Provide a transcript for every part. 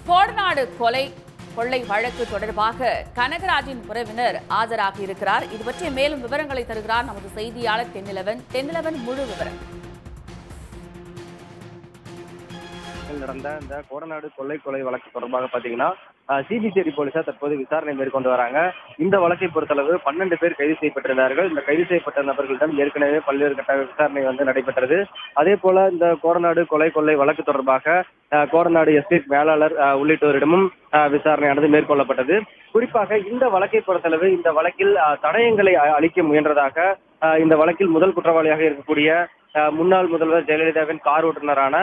கோடநாடு கொள்ளை வழக்கு தொடர்பாக கனகராஜின் உறவினர் ஆஜராகி இருக்கிறார். இது பற்றிய மேலும் விவரங்களை தருகிறார் நமது செய்தியாளர் தென்னிலவன். முழு விவரம். நடந்த இந்த கோடநாடு கொலை வழக்கு தொடர்பாக பாத்தீங்கன்னா சிபிசிஐடி போலீசார் தற்போது விசாரணை மேற்கொண்டு வராங்க. இந்த வழக்கை பொறுத்தளவு 12 பேர் கைது செய்யப்பட்டிருந்தார்கள். இந்த கைது செய்யப்பட்ட நபர்களிடம் ஏற்கனவே பல்வேறு கட்ட விசாரணை நடைபெற்றது. அதே போல இந்த கோடநாடு கொள்ளை வழக்கு தொடர்பாக கோடநாடு எஸ்டேட் மேலாளர் உள்ளிட்டோரிடமும் விசாரணையானது மேற்கொள்ளப்பட்டது. குறிப்பாக இந்த வழக்கை பொறுத்தளவு இந்த வழக்கில் தடயங்களை அளிக்க முயன்றதாக இந்த வழக்கில் முதல் குற்றவாளியாக இருக்கக்கூடிய முன்னாள் முதல்வர் ஜெயலலிதாவின் கார் ஓட்டுநரான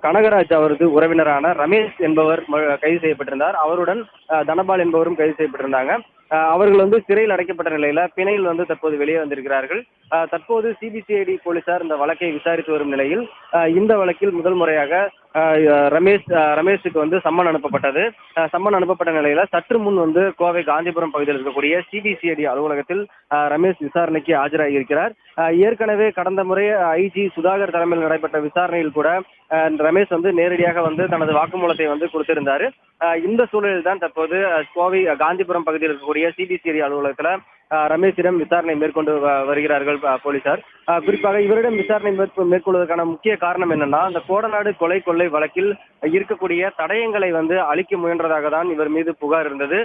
கனகராஜ் அவரது உறவினரான ரமேஷ் என்பவர் கைது செய்யப்பட்டிருந்தார். அவருடன் தனபால் என்பவரும் கைது செய்யப்பட்டிருந்தாங்க. அவர்கள் சிறையில் அடைக்கப்பட்ட நிலையில பிணையில் தற்போது வெளியே வந்திருக்கிறார்கள். தற்போது சிபிசிஐடி போலீசார் இந்த வழக்கை விசாரித்து வரும் நிலையில் இந்த வழக்கில் முதல் முறையாக ரமேஷுக்கு சம்மன் அனுப்பப்பட்டது. சம்மன் அனுப்பப்பட்ட நிலையில சற்று முன் கோவை காந்திபுரம் பகுதியில் இருக்கக்கூடிய சிபிசிஐடி அலுவலகத்தில் ரமேஷ் விசாரணைக்கு ஆஜராகி இருக்கிறார். ஏற்கனவே கடந்த முறை ஐஜி சுதாகர் தலைமையில் நடைபெற்ற விசாரணையில் கூட ரமேஷ் நேரடியாக தனது வாக்குமூலத்தை கொடுத்திருந்தாரு. இந்த சூழலில் தான் தற்போது கோவை காந்திபுரம் பகுதியில் இருக்கக்கூடிய சிபிசிஐடி அலுவலகத்துல ரமேஷிடம் விசாரணை மேற்கொண்டு வருகிறார்கள் போலீசார். குறிப்பாக இவரிடம் விசாரணை மேற்கொள்வதற்கான முக்கிய காரணம் என்னன்னா, அந்த கோடநாடு கொள்ளை வழக்கில் இருக்கக்கூடிய தடயங்களை அளிக்க முயன்றதாக தான் இவர் மீது புகார் இருந்தது.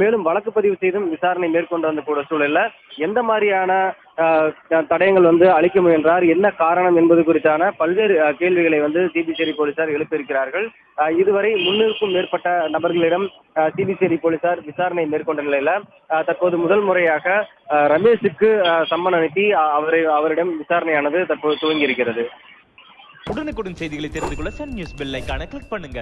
மேலும் வழக்கு பதிவு செய்தும் விசாரணை மேற்கொண்டு வந்த கூட சூழல்ல எந்த மாதிரியான தடயங்கள் அளிக்க முயன்றார், என்ன காரணம் என்பது குறித்தான பல்வேறு கேள்விகளை சிபிசிஐடி போலீசார் எழுப்பியிருக்கிறார்கள். இதுவரை 300க்கும் மேற்பட்ட நபர்களிடம் சிபிசிஐடி போலீசார் விசாரணை மேற்கொண்ட நிலையில தற்போது முதல் முறையாக ரமேஷுக்கு சம்மன் அனுப்பி அவரிடம் விசாரணையானது தற்போது துவங்கி இருக்கிறது. உடனுக்குடன் செய்திகளை தெரிந்து கொள்ள சன் நியூஸ் பெல் ஐகானை கிளிக் பண்ணுங்க.